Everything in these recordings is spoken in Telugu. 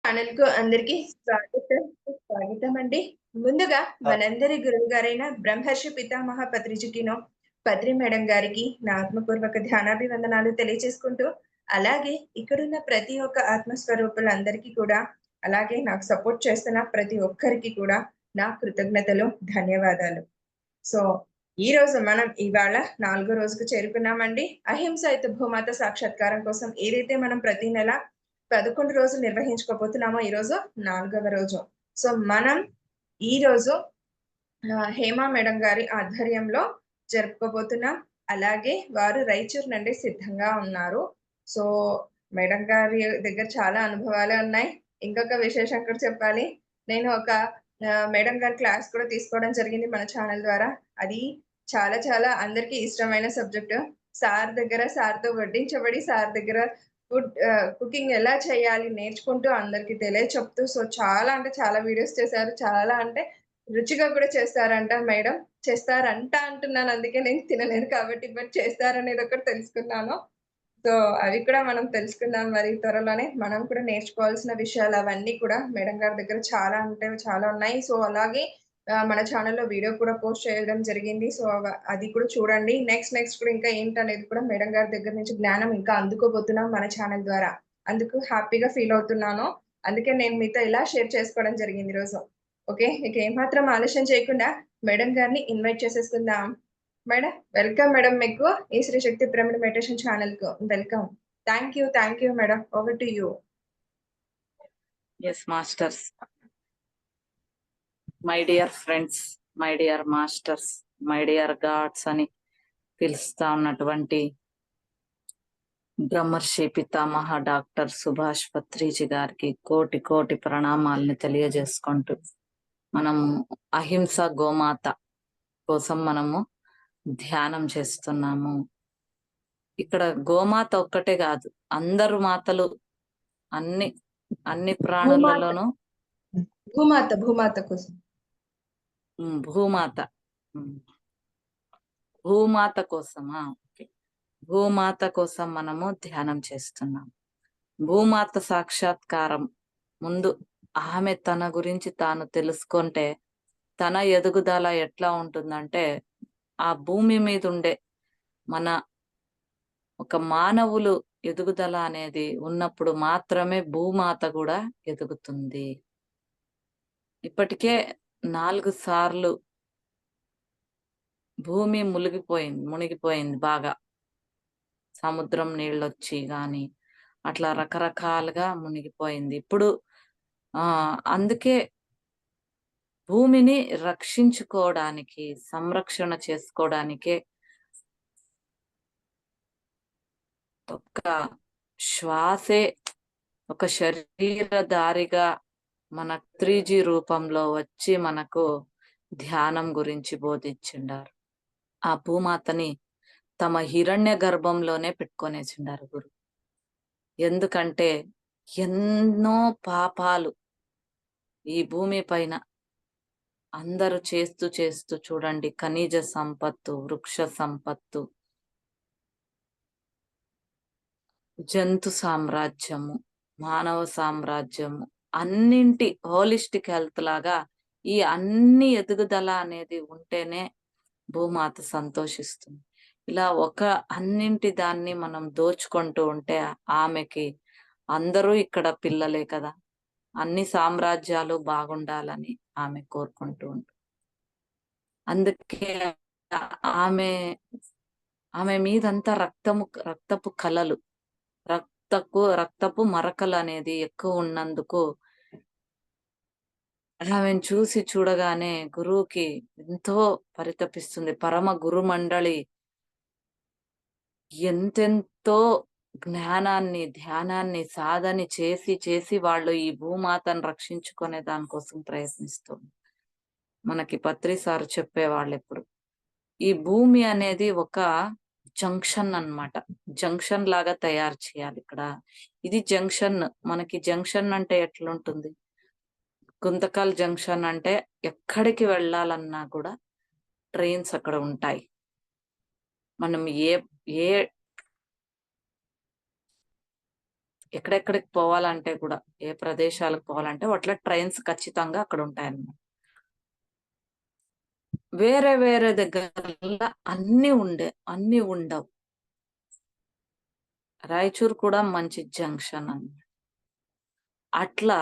ఛానల్ కు అందరికి స్వాగతం అండి. ముందుగా మనందరి గురువు గారైన బ్రహ్మర్షి పితామహ పత్రిజికినో పత్రి మేడం గారికి నా ఆత్మపూర్వక ధ్యానాభివందనాలు తెలియజేసుకుంటూ, అలాగే ఇక్కడున్న ప్రతి ఒక్క ఆత్మస్వరూపులందరికీ కూడా, అలాగే నాకు సపోర్ట్ చేస్తున్న ప్రతి ఒక్కరికి కూడా నా కృతజ్ఞతలు, ధన్యవాదాలు. సో ఈరోజు మనం ఇవాళ 4 రోజుకు చేరుకున్నామండి. అహింసాయుత భూమాత సాక్షాత్కారం కోసం ఏదైతే మనం ప్రతి నెల 11 రోజులు నిర్వహించుకోబోతున్నామో ఈరోజు 4వ రోజు. సో మనం ఈరోజు హేమా మేడం గారి ఆధ్వర్యంలో జరుపుకోబోతున్నాం. అలాగే వారు రాయచూరు నుండి సిద్ధంగా ఉన్నారు. సో మేడం గారి దగ్గర చాలా అనుభవాలే ఉన్నాయి. ఇంకొక విశేషం కూడా చెప్పాలి. నేను ఒక మేడం గారి క్లాస్ కూడా తీసుకోవడం జరిగింది మన ఛానల్ ద్వారా. అది చాలా చాలా అందరికీ ఇష్టమైన సబ్జెక్ట్. సార్‌తో వడ్డించబడి సార్ దగ్గర కుకింగ్ ఎలా చేయాలి నేర్చుకుంటూ అందరికి తెలియచెప్తూ సో చాలా అంటే చాలా వీడియోస్ చేశారు. చాలా అంటే రుచిగా కూడా చేస్తారంట మేడం. చేస్తారంట అంటున్నాను. అందుకే నేను తినలేదు కాబట్టి బట్ చేస్తారనేది ఒకటి తెలుసుకున్నాను. సో అవి కూడా మనం తెలుసుకుందాం మరి త్వరలోనే. మనం కూడా నేర్చుకోవాల్సిన విషయాలు అవన్నీ కూడా మేడం గారి దగ్గర చాలా అంటే చాలా ఉన్నాయి. సో అలాగే మన ఛానెల్‌లో వీడియో కూడా పోస్ట్ చేయడం జరిగింది. సో అది కూడా చూడండి. నెక్స్ట్ కూడా ఇంకా ఏంటనేది కూడా మేడం గారి దగ్గర నుంచి జ్ఞానం ఇంకా అందుకోబోతున్నాం మన ఛానెల్ ద్వారా. అందుకు హ్యాపీగా ఫీల్ అవుతున్నాను. అందుకే నేను మీతో ఇలా షేర్ చేసుకోవడం జరిగింది ఈరోజు. ఓకే. ఇక ఏమాత్రం ఆలస్యం చేయకుండా మేడం గారిని ఇన్వైట్ చేసేసుకుందాం. మేడం వెల్కమ్ మేడం మీకు ఈ శ్రీ శక్తి పిరమిడ్ మెడిటేషన్ ఛానెల్‌కు welcome. Thank you madam. Over to you. Yes, masters. My dear friends, my dear masters, my dear gods అని పిలుస్తా ఉన్నటువంటి బ్రహ్మర్షి పితామహ డాక్టర్ సుభాష్ పత్రిజీ గారికి కోటి కోటి ప్రణామాలని తెలియజేసుకుంటూ మనం అహింస గోమాత కోసం మనము ధ్యానం చేస్తున్నాము. ఇక్కడ గోమాత ఒక్కటే కాదు, అందరు మాతలు అన్ని ప్రాణులలోనూ భూమాత కోసం భూమాత కోసమా? భూమాత కోసం మనము ధ్యానం చేస్తున్నాం. భూమాత సాక్షాత్కారం ముందు ఆమె తన గురించి తాను తెలుసుకుంటే తన ఎదుగుదల ఎట్లా ఉంటుందంటే, ఆ భూమి మీద ఉండే మన ఒక మానవులు ఎదుగుదల అనేది ఉన్నప్పుడు మాత్రమే భూమాత కూడా ఎదుగుతుంది. ఇప్పటికే 4 సార్లు భూమి మునిగిపోయింది బాగా. సముద్రం నీళ్ళొచ్చి గాని అట్లా రకరకాలుగా మునిగిపోయింది. ఇప్పుడు అందుకే భూమిని రక్షించుకోవడానికి, సంరక్షణ చేసుకోవడానికే ఒక శ్వాసే ఒక శరీరధారిగా మన 3G రూపంలో వచ్చి మనకు ధ్యానం గురించి బోధించిండారు. ఆ భూమాతని తమ హిరణ్య గర్భంలోనే పెట్టుకొనేసిండారు గురు. ఎందుకంటే ఎన్నో పాపాలు ఈ భూమి పైన అందరూ చేస్తూ చూడండి, ఖనిజ సంపత్తు, వృక్ష సంపత్తు, జంతు సామ్రాజ్యము, మానవ సామ్రాజ్యము, అన్నింటి హోలిస్టిక్ హెల్త్ లాగా ఈ అన్ని ఎదుగుదల అనేది ఉంటేనే భూమాత సంతోషిస్తుంది. ఇలా అన్నింటి దాన్ని మనం దోచుకుంటూ ఉంటే ఆమెకి అందరూ ఇక్కడ పిల్లలే కదా, అన్ని సామ్రాజ్యాలు బాగుండాలని ఆమె కోరుకుంటూ ఉంటుంది. అందుకే ఆమె మీదంతా రక్తపు కలలు, రక్తపు మరకలు అనేది ఎక్కువ ఉన్నందుకు ఆమెను చూడగానే గురువుకి ఎంతో పరితపిస్తుంది. పరమ గురు మండలి ఎంతెంతో జ్ఞానాన్ని, ధ్యానాన్ని, సాధని చేసి వాళ్ళు ఈ భూమాతను రక్షించుకునే దానికోసం ప్రయత్నిస్తుంది. మనకి పత్రి సార్ చెప్పేవాళ్ళు ఎప్పుడు, ఈ భూమి అనేది ఒక జంక్షన్ అన్నమాట. జంక్షన్ లాగా తయారు చేయాలి ఇక్కడ. ఇది జంక్షన్. మనకి జంక్షన్ అంటే ఎట్లుంటుంది? గుంతకల్ జంక్షన్ అంటే ఎక్కడికి వెళ్ళాలన్నా కూడా ట్రైన్స్ అక్కడ ఉంటాయి. మనం ఏ ఎక్కడెక్కడికి పోవాలంటే కూడా ఏ ప్రదేశాలకు పోవాలంటే అట్లా ట్రైన్స్ ఖచ్చితంగా అక్కడ ఉంటాయన్నమాట. వేరే వేరే దగ్గర అన్ని ఉండవు. రాయచూర్ కూడా మంచి జంక్షన్ అన్నమాట. అట్లా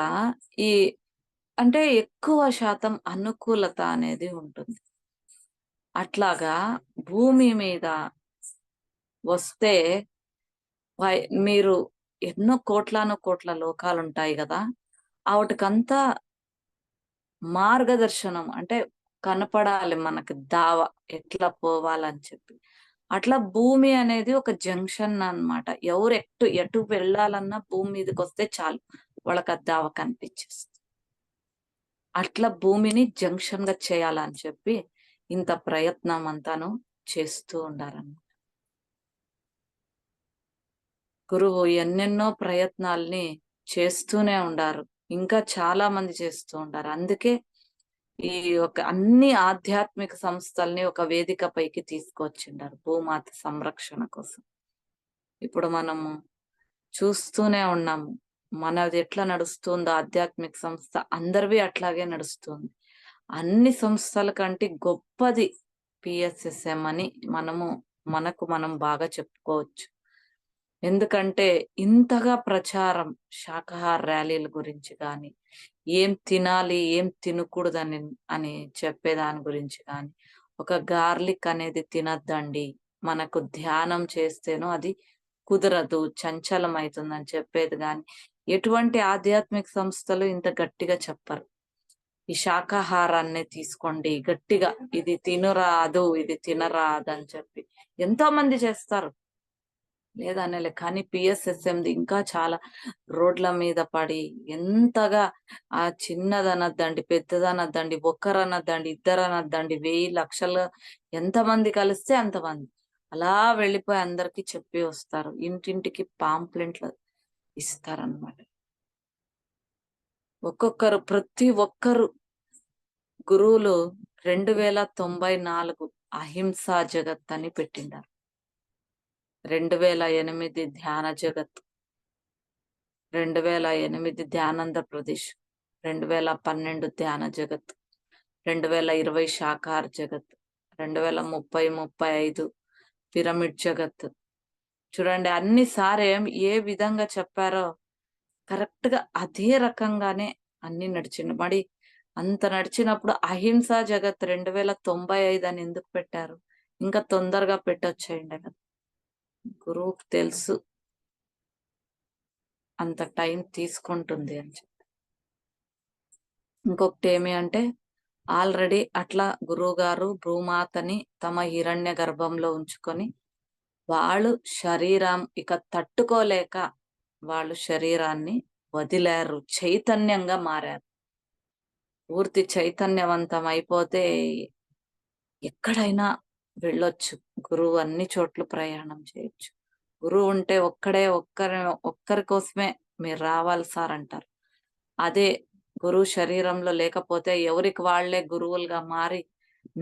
ఈ అంటే ఎక్కువ శాతం అనుకూలత అనేది ఉంటుంది. అట్లాగా భూమి మీద వస్తే మీరు ఎన్నో కోట్లాను కోట్ల లోకాలుంటాయి గదా! ఆవిటికంతా మార్గదర్శనం అంటే కనపడాలి మనకి దావ ఎట్లా పోవాలని చెప్పి. అట్లా భూమి అనేది ఒక జంక్షన్ అన్నమాట. ఎవరు ఎటు వెళ్ళాలన్నా భూమి మీదకొస్తే చాలు. వాళ్ళకి ఆ దావ కనిపిచ్చేస్తుంది. అట్లా భూమిని జంక్షన్‌గా చేయాలని చెప్పి ఇంత ప్రయత్నం అంతాను చేస్తూ ఉండారన్నమాట. గురువు ఎన్నెన్నో ప్రయత్నాల్ని చేస్తూనే ఉండారు. ఇంకా చాలా మంది చేస్తూ ఉండారు. అందుకే ఈ అన్ని ఆధ్యాత్మిక సంస్థల్ని ఒక వేదిక పైకి తీసుకొచ్చిండారు భూమాత సంరక్షణ కోసం. ఇప్పుడు మనము చూస్తూనే ఉన్నాము. మనది ఎట్లా నడుస్తుందో ఆధ్యాత్మిక సంస్థ అందరివి అట్లాగే నడుస్తుంది. అన్ని సంస్థల కంటే గొప్పది పిఎస్ఎస్ఎం అని మనకు మనం బాగా చెప్పుకోవచ్చు. ఎందుకంటే ఇంతగా ప్రచారం శాకాహార ర్యాలీల గురించి గాని, ఏం తినాలి, ఏం తినకూడదని అని చెప్పేదాని గురించి గాని, ఒక గార్లిక్ అనేది తినొద్దండి. మనకు ధ్యానం చేస్తేనో అది కుదరదు, చంచలమైతుందని చెప్పేది గాని, ఎటువంటి ఆధ్యాత్మిక సంస్థలు ఇంత గట్టిగా చెప్పరు. ఈ శాకాహారాన్నే తీసుకోండి గట్టిగా ఇది తినరాదు, ఇది తినరాదని చెప్పి ఎంతో మంది చేస్తారు. లేదనలే. కానీ పిఎస్ఎస్ఎంది ఇంకా చాలా రోడ్ల మీద పడి ఎంతగా చిన్నదనద్దండి, పెద్దదనద్దండి, ఒక్కరనద్దండి, ఇద్దరనద్దండి, 1000 లక్షలు ఎంతమంది కలిస్తే అంతమంది. అలా వెళ్ళిపోయి అందరికి చెప్పి వస్తారు. ఇంటింటికి పాంప్లెంట్లు ఇస్తారన్నమాట. ప్రతి ఒక్కరు గురువులు 2094 అహింసా జగత్ అని పెట్టిండారు. 2008 ధ్యాన జగత్, 2008 ధ్యానంధ్రప్రదేశ్, 2012 ధ్యాన జగత్, 2020 శాకాహార జగత్, 2030-35 పిరమిడ్ జగత్. చూడండి అన్ని ఏ విధంగా చెప్పారో కరెక్ట్ గా అదే రకంగానే అన్ని నడిచింది. మరి అంత నడిచినప్పుడు అహింసా జగత్ 2095 అని ఎందుకు పెట్టారు? ఇంకా తొందరగా పెట్టొచ్చేయండి కదా. గురువుకు తెలుసు అంత టైం తీసుకుంటుంది అని చెప్పి. ఇంకొకటి ఏమి అంటే ఆల్రెడీ అట్లా గురువు గారు భూమాతని తమ హిరణ్య గర్భంలో ఉంచుకొని వాళ్ళు శరీరం ఇక తట్టుకోలేక వాళ్ళు శరీరాన్ని వదిలారు, చైతన్యంగా మారారు. పూర్తి చైతన్యవంతం అయిపోతే ఎక్కడైనా వెళ్ళొచ్చు. గురువు అన్ని చోట్ల ప్రయాణం చేయొచ్చు. గురువు ఉంటే ఒక్కరి కోసమే మీరు రావాలి సార్ అంటారు. అదే గురువు శరీరంలో లేకపోతే ఎవరికి వాళ్లే గురువులుగా మారి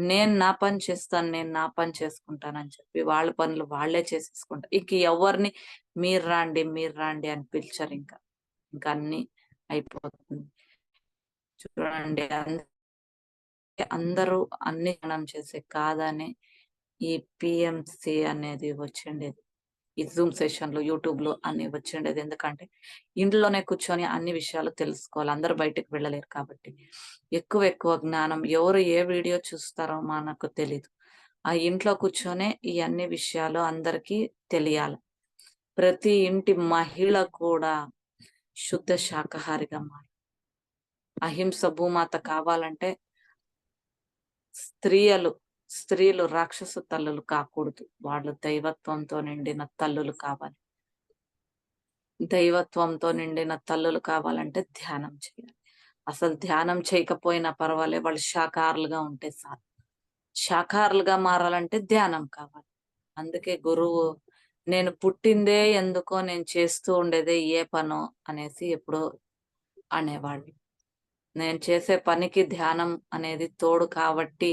నేను నా పని చేస్తాను, నేను నా పని చేసుకుంటానని చెప్పి వాళ్ళ పనులు వాళ్లే చేసేసుకుంటారు. ఇంక ఎవరిని మీరు రాండి అని పిలిచారు. ఇంకా అన్ని అయిపోతుంది. చూడండి అందరూ అన్ని ధ్యానం చేసే కాదని ఈ పిఎంసి అనేది వచ్చిండేది. ఈ జూమ్ సెషన్లు, యూట్యూబ్‌లో అన్ని వచ్చిండేది. ఎందుకంటే ఇంట్లోనే కూర్చొని అన్ని విషయాలు తెలుసుకోవాలి. అందరూ బయటకు వెళ్ళలేరు కాబట్టి. ఎక్కువ జ్ఞానం ఎవరు ఏ వీడియో చూస్తారో మనకు తెలీదు. ఆ ఇంట్లో కూర్చొనే ఈ అన్ని విషయాలు అందరికీ తెలియాలి. ప్రతి ఇంటి మహిళ కూడా శుద్ధ శాకాహారిగా మారాలి. అహింస భూమాత కావాలంటే స్త్రీలు రాక్షస తల్లులు కాకూడదు. వాళ్ళు దైవత్వంతో నిండిన తల్లులు కావాలి. దైవత్వంతో నిండిన తల్లులు కావాలంటే ధ్యానం చేయాలి. అసలు ధ్యానం చేయకపోయినా పర్వాలేదు, వాళ్ళు శాకాహారులుగా ఉంటే చాలు. శాకాహారులుగా మారాలంటే ధ్యానం కావాలి. అందుకే గురువు నేను పుట్టిందే ఎందుకో, నేను చేస్తూ ఉండేదే ఏ పనో అనేసి ఎప్పుడో అనేవాళ్ళు. నేను చేసే పనికి ధ్యానం అనేది తోడు కాబట్టి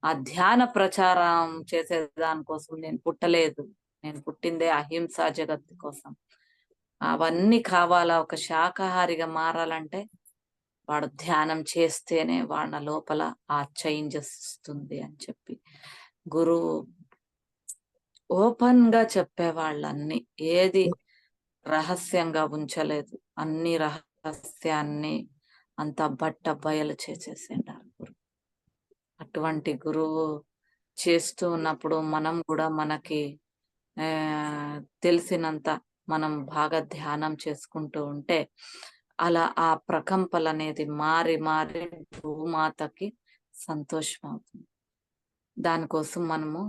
ఆ ధ్యాన ప్రచారం చేసే దానికోసం నేను పుట్టలేదు. నేను పుట్టిందే అహింసా జగత్తు కోసం. అవన్నీ కావాలా, ఒక శాకాహారిగా మారాలంటే వాడు ధ్యానం చేస్తేనే వాళ్ళ లోపల ఆ చేంజెస్ వస్తుంది అని చెప్పి గురువు ఓపెన్ గా చెప్పేవాళ్ళన్ని. ఏది రహస్యంగా ఉంచలేదు. అన్ని రహస్యాన్ని అంతా బట్ట బయలు చేసేసిండారు గురువు. అటువంటి గురువు చేస్తూ ఉన్నప్పుడు మనం కూడా మనకి తెలిసినంత మనం బాగా ధ్యానం చేసుకుంటూ ఉంటే అలా ఆ ప్రకంపనలనేది మారి మారి భూమాతకి సంతోషం అవుతుంది. దానికోసం మనము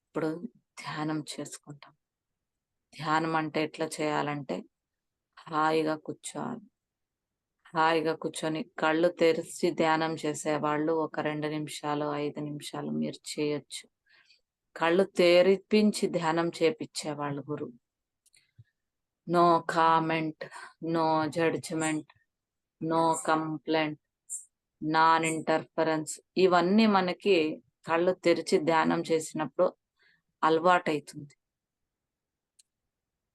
ఇప్పుడు ధ్యానం చేసుకుంటాం. ధ్యానం అంటే ఎట్లా చేయాలంటే హాయిగా కూర్చోవాలి. హాయిగా కూర్చొని కళ్ళు తెరిచి ధ్యానం చేసేవాళ్ళు ఒక 2 నిమిషాలు, 5 నిమిషాలు మీరు చేయొచ్చు. కళ్ళు తెరిపించి ధ్యానం చేపిచ్చేవాళ్ళు గురువు. No comment, no judgement, no complaint, non interference ఇవన్నీ మనకి కళ్ళు తెరిచి ధ్యానం చేసినప్పుడు అలవాటైతుంది.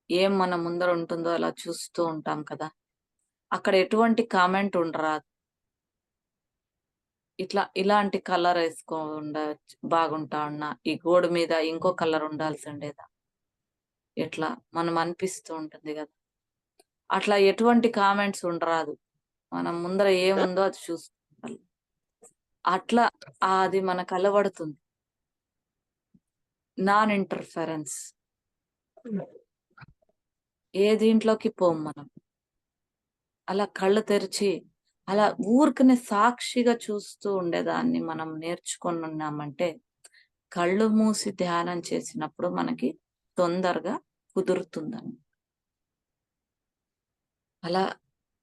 ఏం మన ముందర ఉంటుందో అలా చూస్తూ ఉంటాం కదా! అక్కడ ఎటువంటి కామెంట్ ఉండరాదు. ఇలాంటి కలర్ ఉండొచ్చు బాగుంటా ఉన్నా, ఈ గోడ మీద ఇంకో కలర్ ఉండాల్సిండేదా? ఎట్లా మనం అనిపిస్తూ ఉంటుంది గదా! అట్లా ఎటువంటి కామెంట్స్ ఉండరాదు. మనం ముందర ఏముందో అది చూసుకోవాలి. అట్లా అది మనకు అలవడుతుంది. Non interference. ఏ దీంట్లోకి పోము మనం. అలా కళ్ళు తెరిచి, అలా ఊరికనే సాక్షిగా చూస్తూ ఉండేదాన్ని మనం నేర్చుకొనున్నామంటే, కళ్ళు మూసి ధ్యానం చేసినప్పుడు మనకి తొందరగా కుదురుతుందని. అలా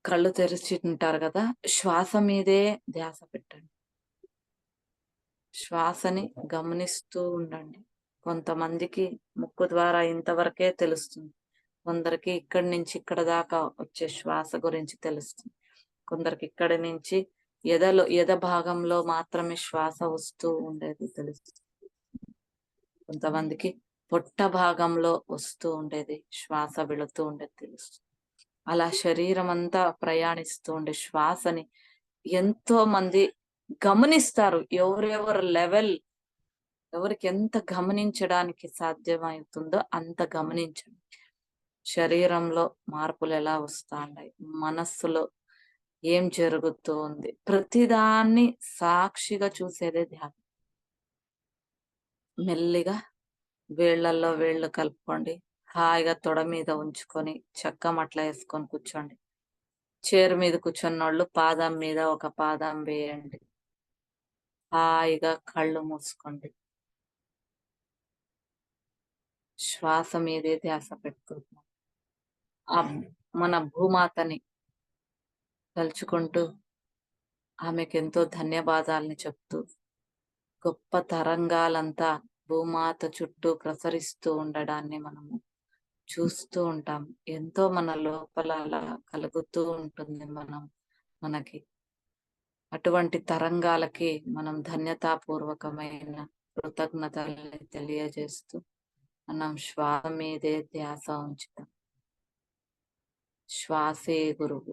కళ్ళు తెరిచి ఉంటారు గదా! శ్వాస మీదే ధ్యాస పెట్టండి. శ్వాసని గమనిస్తూ ఉండండి. కొంతమందికి ముక్కు ద్వారా ఇంతవరకే తెలుస్తుంది. కొందరికి ఇక్కడి నుంచి ఇక్కడ దాకా వచ్చే శ్వాస గురించి తెలుస్తుంది. కొందరికి ఇక్కడి నుంచి ఎద భాగంలో మాత్రమే శ్వాస వస్తూ ఉండేది తెలుస్తుంది. కొంతమందికి పొట్ట భాగంలో వస్తూ ఉండేది శ్వాస వెళుతూ ఉండేది తెలుస్తుంది. అలా శరీరం అంతా ప్రయాణిస్తూ ఉండే శ్వాసని ఎంతో మంది గమనిస్తారు. ఎవరికి ఎంత గమనించడానికి సాధ్యమవుతుందో అంత గమనించండి. శరీరంలో మార్పులు ఎలా వస్తాండాయి, మనస్సులో ఏం జరుగుతూ ఉంది, ప్రతిదాన్ని సాక్షిగా చూసేదే ధ్యానం. మెల్లిగా వేళ్ళల్లో వేళ్ళు కలుపుకోండి. హాయిగా తొడ మీద ఉంచుకొని చక్క మట్ల వేసుకొని కూర్చోండి. చైర్ మీద కూర్చున్నోళ్ళు పాదం మీద ఒక పాదం వేయండి. హాయిగా కళ్ళు మూసుకోండి. శ్వాస మీదే ధ్యాస పెట్టుకుంటున్నాం. ఆ మన భూమాతని తలుచుకుంటూ ఆమెకెంతో ధన్యవాదాలని చెప్తూ, గొప్ప తరంగాలంతా భూమాత చుట్టూ ప్రసరిస్తూ ఉండడాన్ని మనము చూస్తూ ఉంటాం. ఎంతో మన లోపల అలా కలుగుతూ ఉంటుంది మనకి. అటువంటి తరంగాలకి మనం ధన్యతాపూర్వకమైన కృతజ్ఞతల్ని తెలియజేస్తూ మనం శ్వాస మీదే ధ్యాస ఉంచుతాం. శ్వాసే గురువు.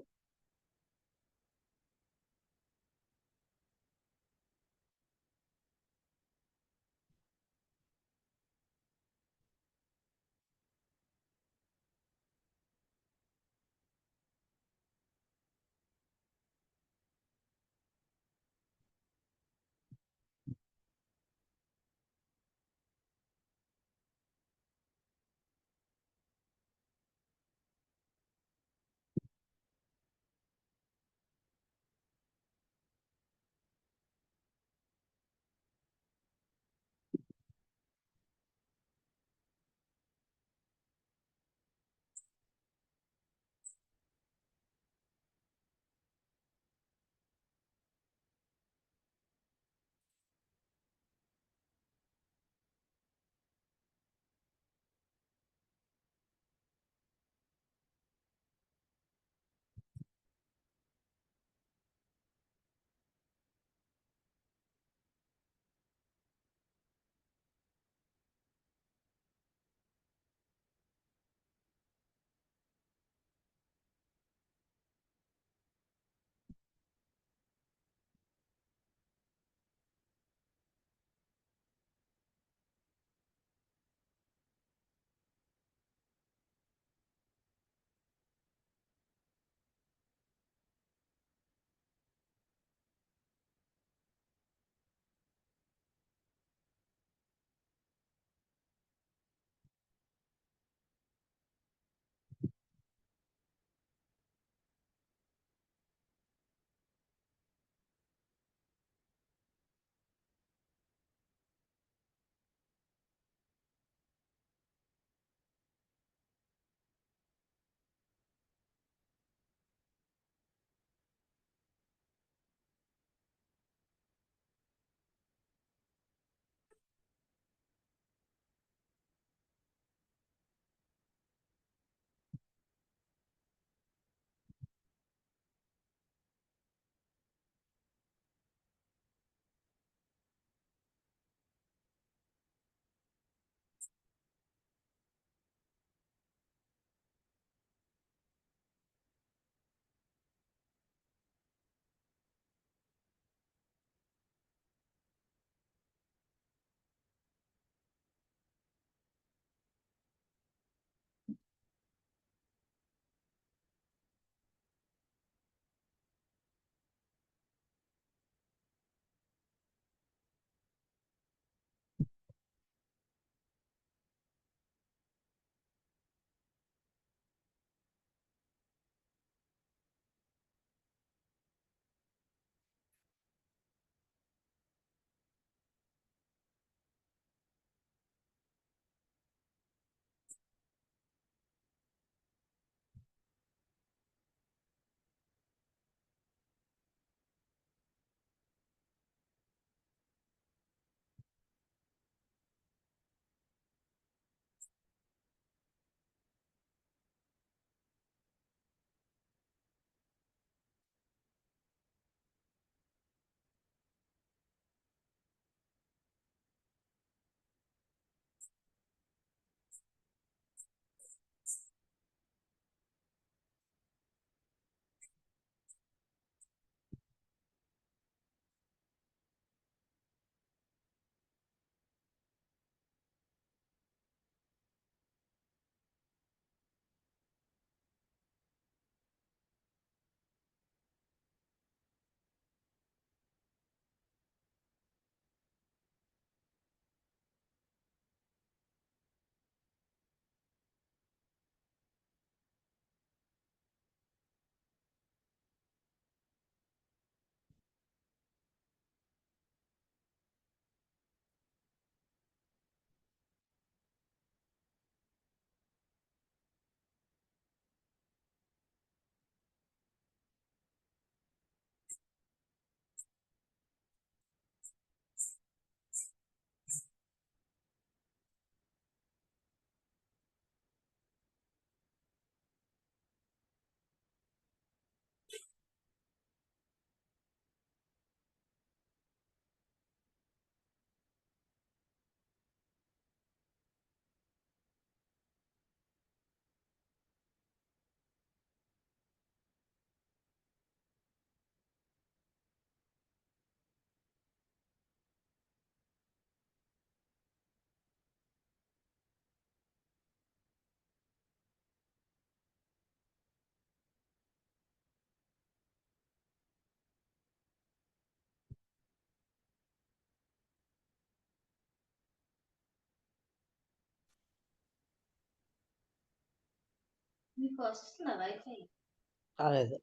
రాలేదు.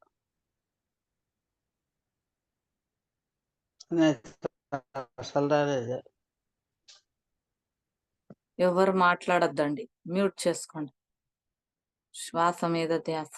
నెట్ అసలు రాలేదు. ఎవరు మాట్లాడొద్దండి, మ్యూట్ చేసుకోండి. శ్వాస మీద ధ్యాస.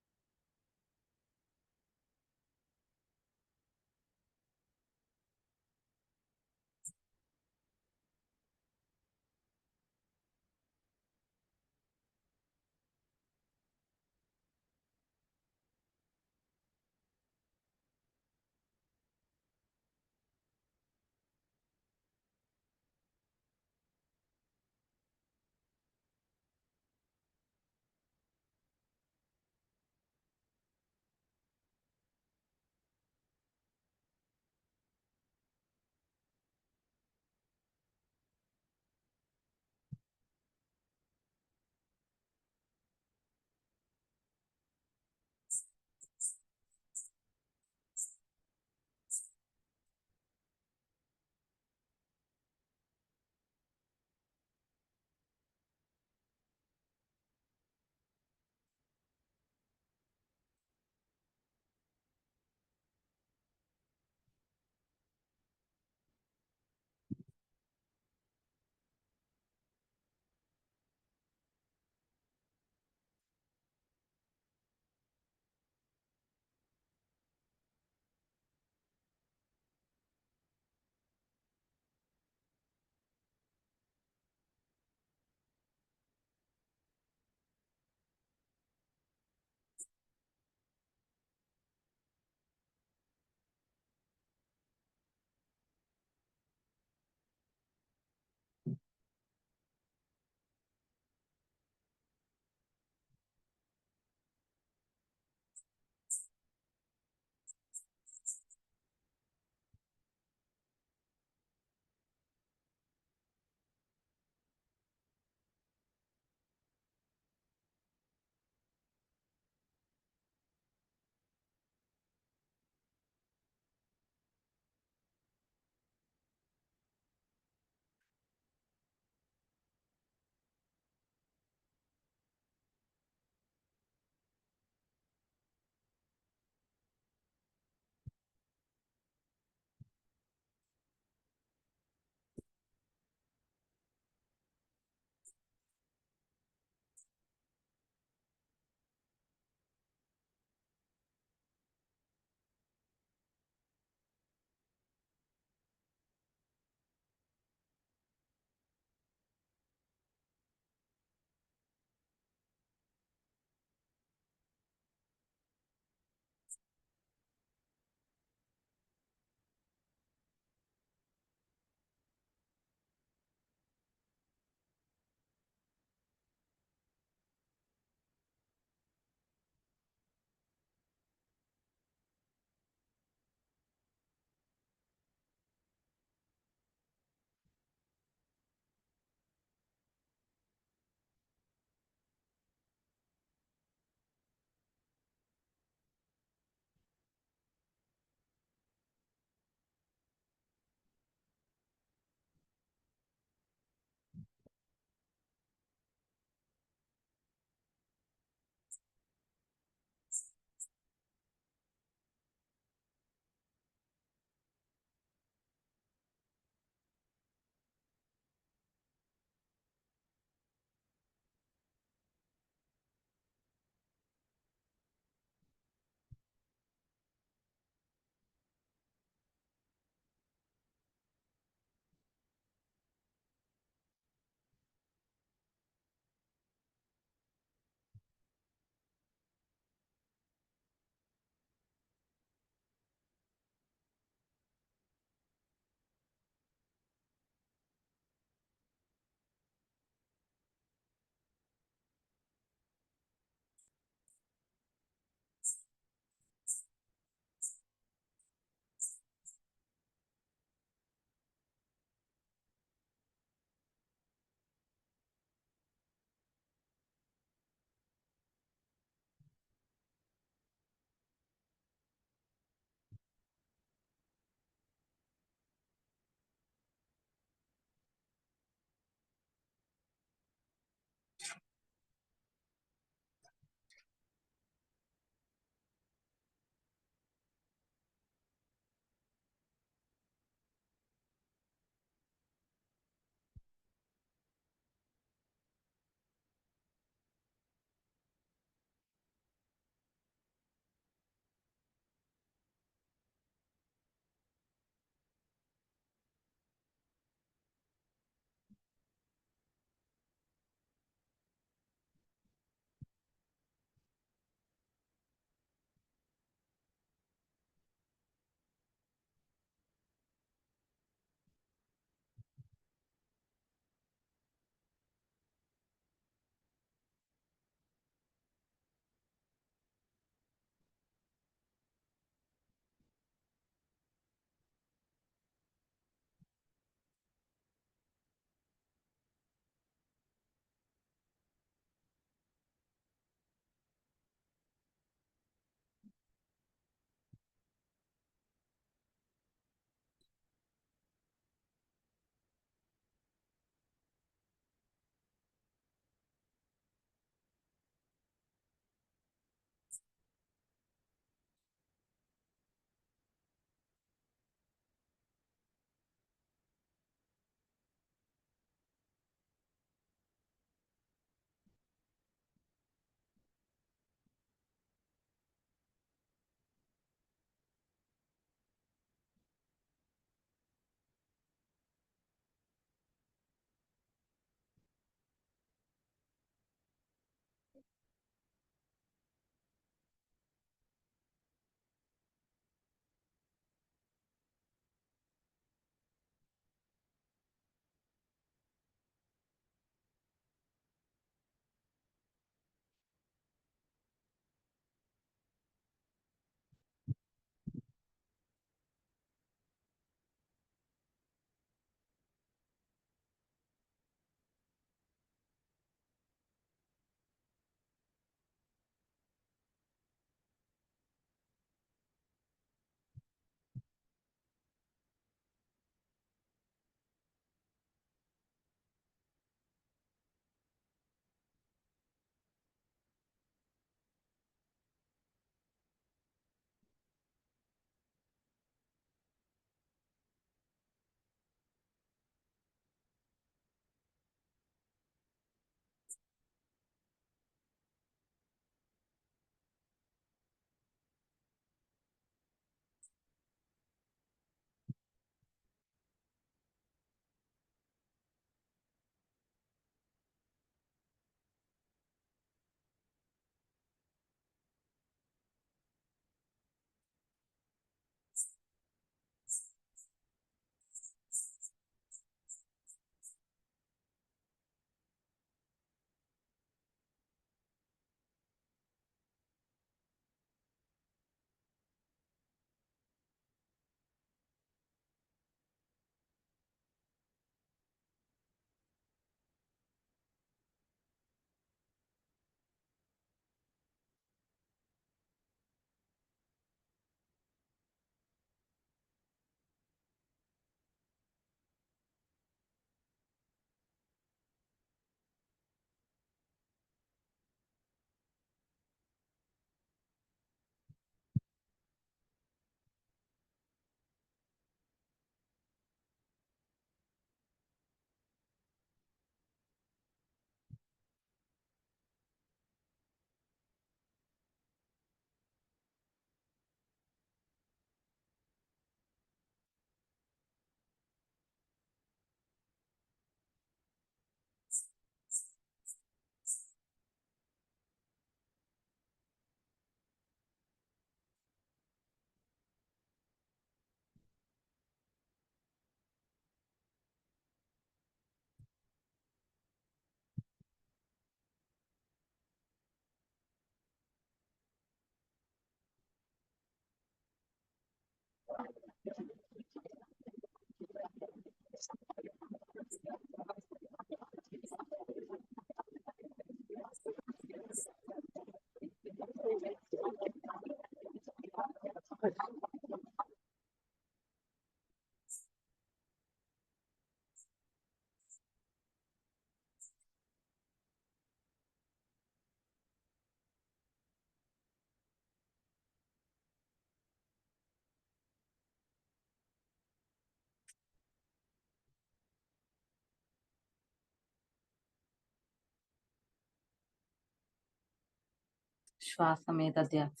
శ్వాస మీద ధ్యాస.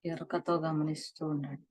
ఎరుకతో గమనిస్తూ ఉండండి.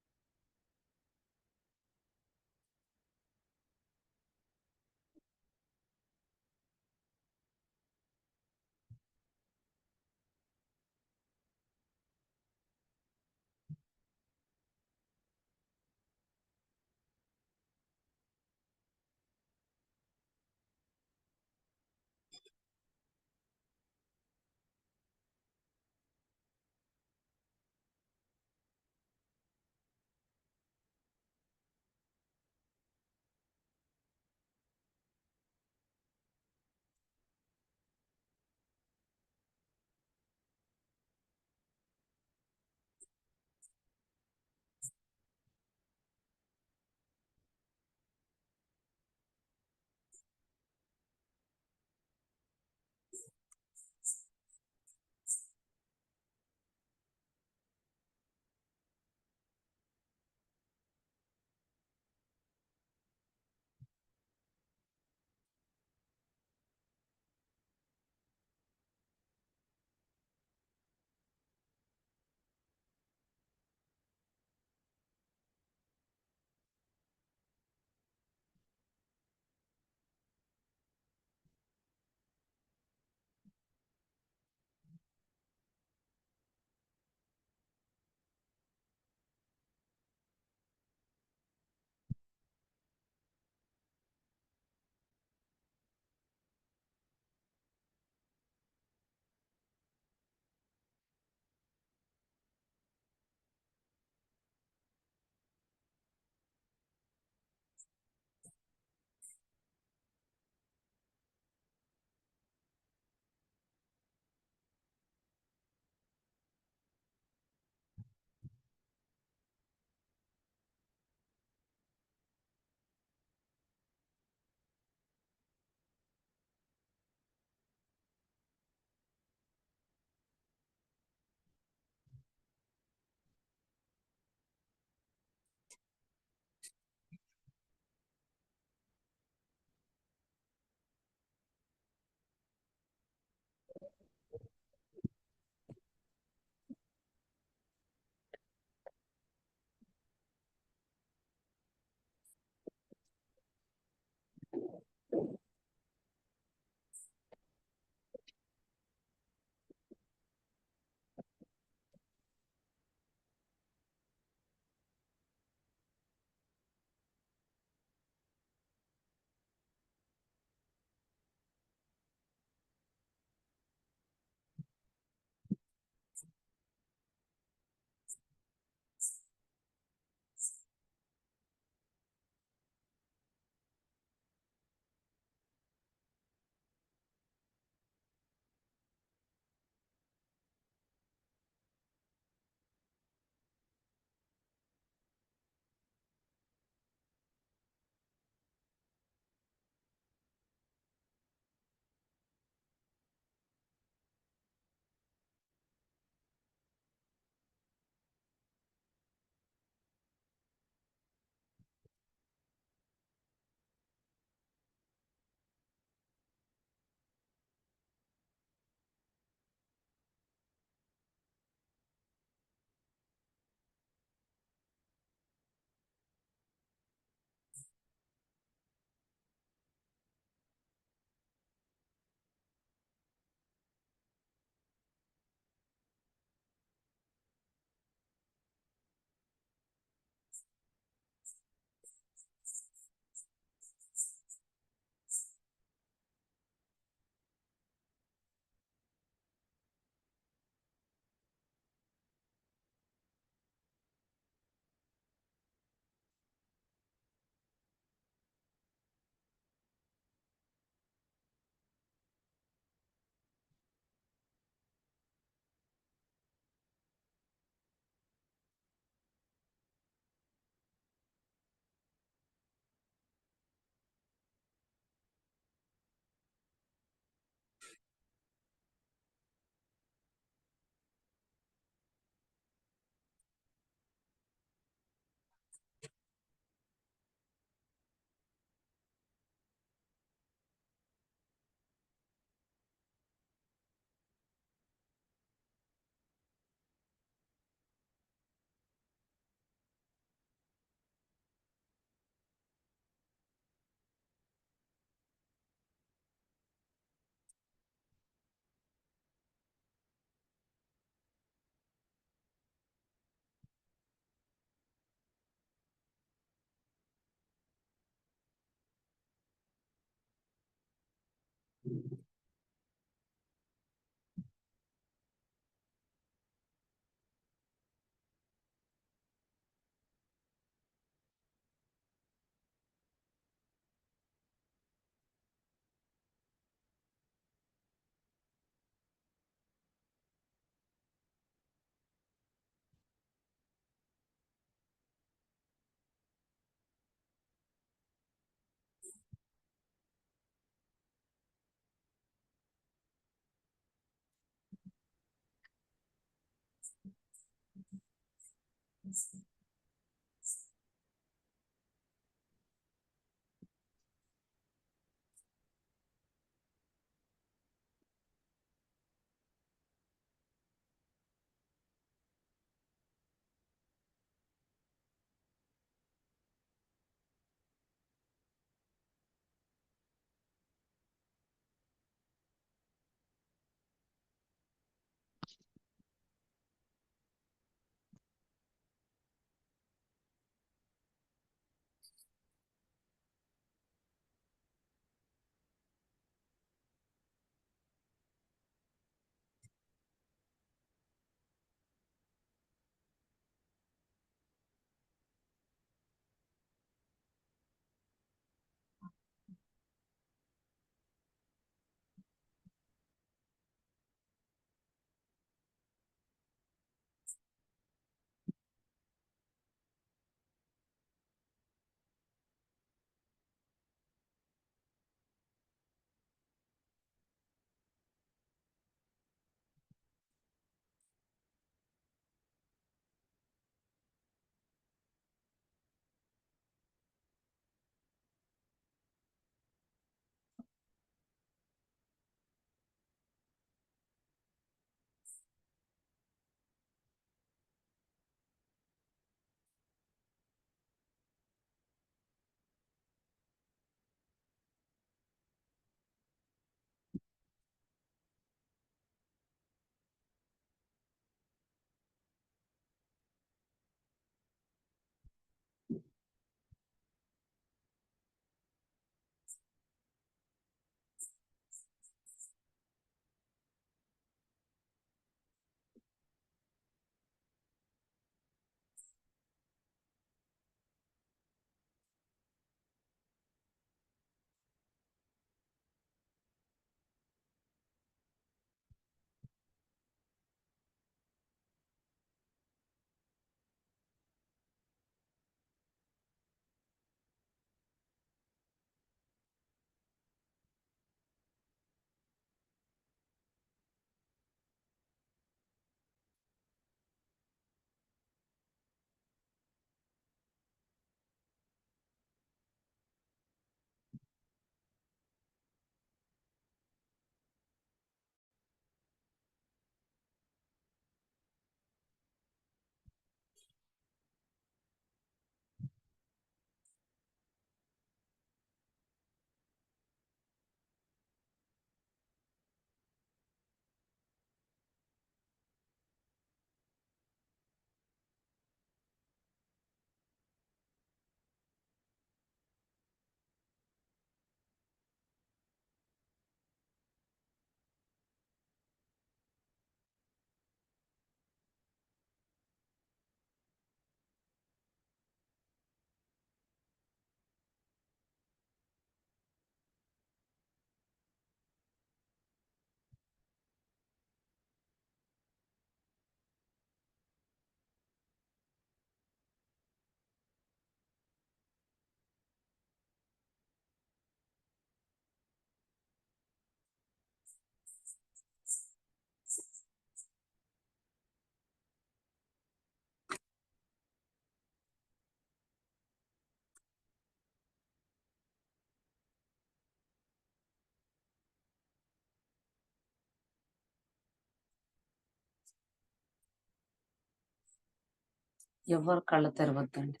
ఎవరు కళ్ళు తెరవద్దండి.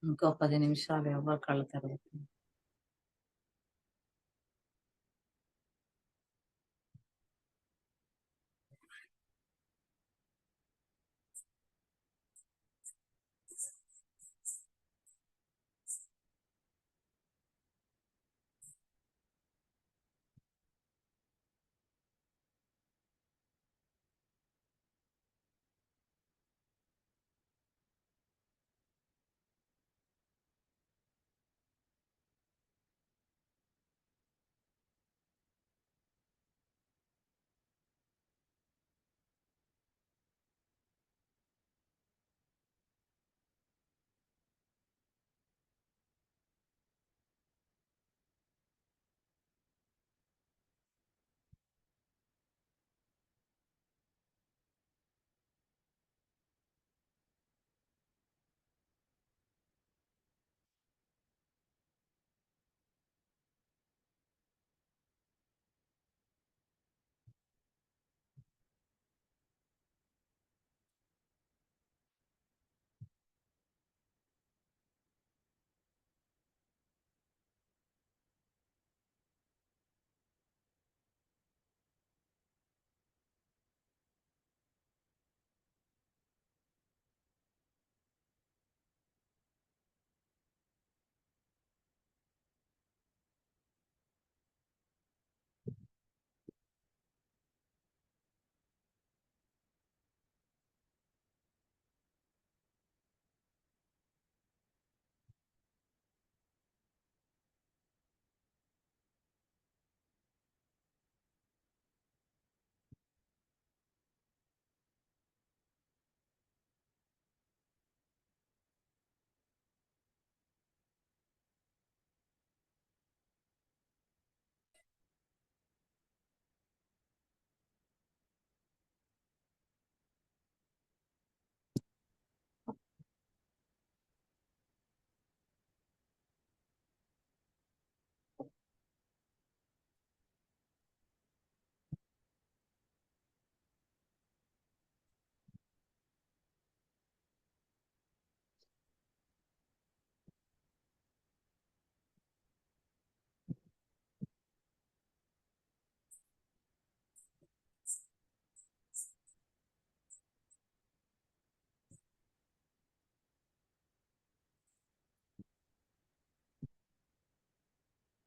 ఇంకో 10 నిమిషాలు ఎవరు కళ్ళు తెరవకు.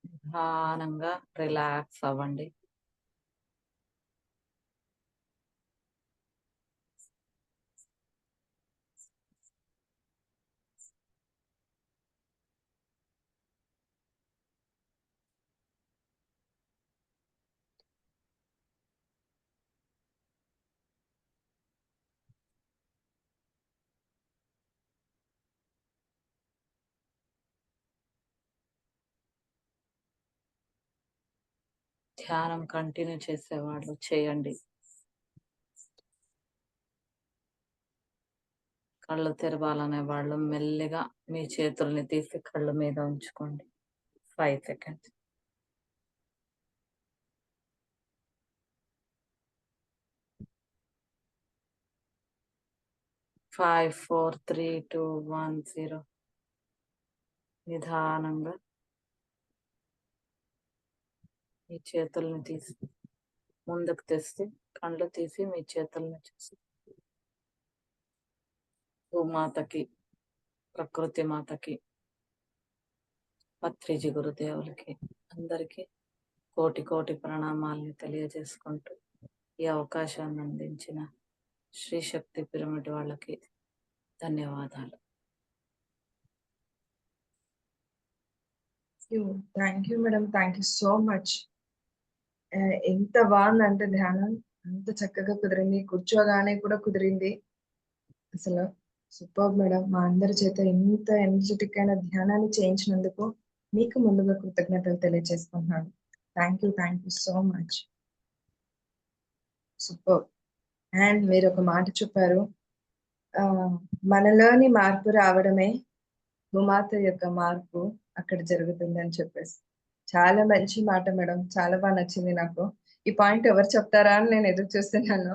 నిదానంగా రిలాక్స్ అవ్వండి. ధ్యానం కంటిన్యూ చేసేవాళ్ళు చేయండి. కళ్ళు తెరవాలనే వాళ్ళు మెల్లిగా మీ చేతుల్ని తీసి కళ్ళ మీద ఉంచుకోండి. 5 సెకండ్స్. 5, 4, 3, 2, 1, 0. నిదానంగా మీ చేతుల్ని తీసి ముందుకు తెస్తే కళ్ళు తీసి మీ చేతుల్ని చూసి భూమాతకి, ప్రకృతి మాతకి, పత్రిజీ గురుదేవులకి అందరికీ కోటి కోటి ప్రణామాల్ని తెలియజేసుకుంటూ ఈ అవకాశాన్ని అందించిన శ్రీ శక్తి పిరమిడ్ వాళ్ళకి ధన్యవాదాలు. Thank you madam. Thank you so much. ఎంత బాగుందంటే ధ్యానం అంత చక్కగా కుదిరింది. కూర్చోగానే కూడా కుదిరింది. అసలు సూపర్ మేడం. మా అందరి చేత ఇంత ఎనర్జెటిక్ అయిన ధ్యానాన్ని చేయించినందుకు మీకు ముందుగా కృతజ్ఞతలు తెలియజేసుకుంటున్నాను. Thank you so much. Super. And మీరు ఒక మాట చెప్పారు, మనలోని మార్పు రావడమే భూమాత యొక్క మార్పు అక్కడ జరుగుతుందని చెప్పేసి. చాలా మంచి మాట మేడం. చాలా బాగా నచ్చింది నాకు. ఈ పాయింట్ ఎవరు చెప్తారా అని నేను ఎదురు చూస్తున్నాను.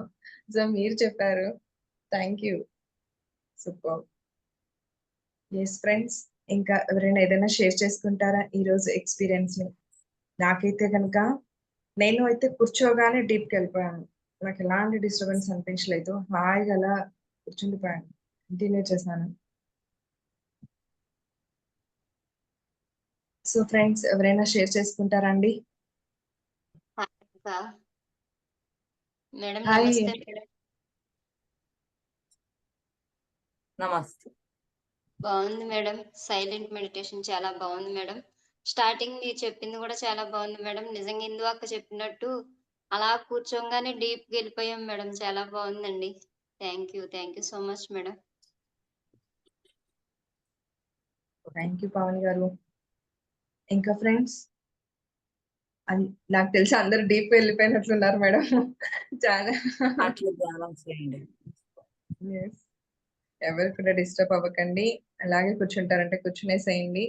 సో మీరు చెప్పారు. Thank you. Super. Yes friends, ఇంకా ఎవరైనా ఏదైనా షేర్ చేసుకుంటారా ఈరోజు ఎక్స్పీరియన్స్‌ని? నాకైతే గనక నేను అయితే కూర్చోగానే డీప్‌కెళ్ళిపోయాను. నాకు ఎలాంటి డిస్టర్బెన్స్ అనిపించలేదు. హాయిగా అలా కూర్చుండిపోయాను. కంటిన్యూ చేశాను. సో, ఫ్రెండ్స్ ఎవరైనా షేర్ చేసుకుంటారా అండి? హాయ్ అక్క. Madam hi. నమస్తే మేడం. నమస్తే. బాగుంది మేడం. సైలెంట్ మెడిటేషన్ చాలా బాగుంది మేడం. స్టార్టింగ్ మీరు చెప్పింది కూడా చాలా బాగుంది మేడం. నిజంగా ఇందు అక్క చెప్పినట్టు అలా కూర్చోగానే డీప్‌గా వెళ్ళిపోయాం మేడం. చాలా బాగుందండి. Thank you so much madam. Thank you Pavan గారు. ఇంకా ఫ్రెండ్స్ అది నాకు తెలిసి అందరూ డీప్ వెళ్ళిపోయినట్లున్నారు మేడం. చాలా అట్లా ధ్యానం చేయండి. యెస్. ఎవరు కూడా డిస్టర్బ్ అవ్వకండి. అలాగే కూర్చుంటారంటే కూర్చునేసేయండి.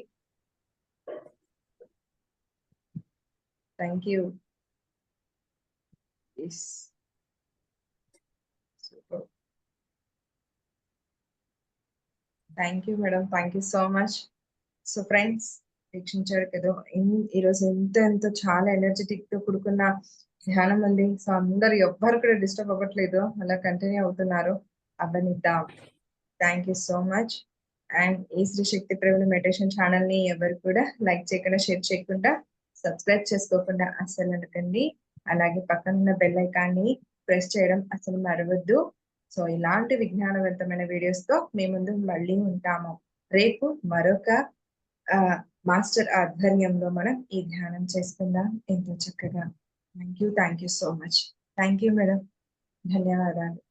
Thank you. Yes. Super. Thank you madam. Thank you so much. So friends వీక్షించారు కదా ఈరోజు ఎంతో చాలా ఎనర్జెటిక్‌తో కూడుకున్న ధ్యానం ఉంది. సో అందరూ ఎవ్వరు కూడా డిస్టర్బ్ అవ్వట్లేదు. అలా కంటిన్యూ అవుతున్నారు. అవ్వనిద్దాం. Thank you so much. And ఈ శ్రీ శక్తి ప్రేమల మెడిటేషన్ ఛానల్‌ని ఎవరు కూడా లైక్ చేయకుండా, షేర్ చేయకుండా, సబ్స్క్రైబ్ చేసుకోకుండా అస్సలు అనకండి. అలాగే పక్కనున్న బెల్ ఐకాన్‌ని ప్రెస్ చేయడం అసలు మరవద్దు. సో ఇలాంటి విజ్ఞానవంతమైన వీడియోస్‌తో మీ ముందు మళ్ళీ ఉంటాము. రేపు మరొక మాస్టర్ ఆధ్వర్యంలో మనం ఈ ధ్యానం చేసుకుందాం ఎంతో చక్కగా. Thank you so much. Thank you madam. ధన్యవాదాలు.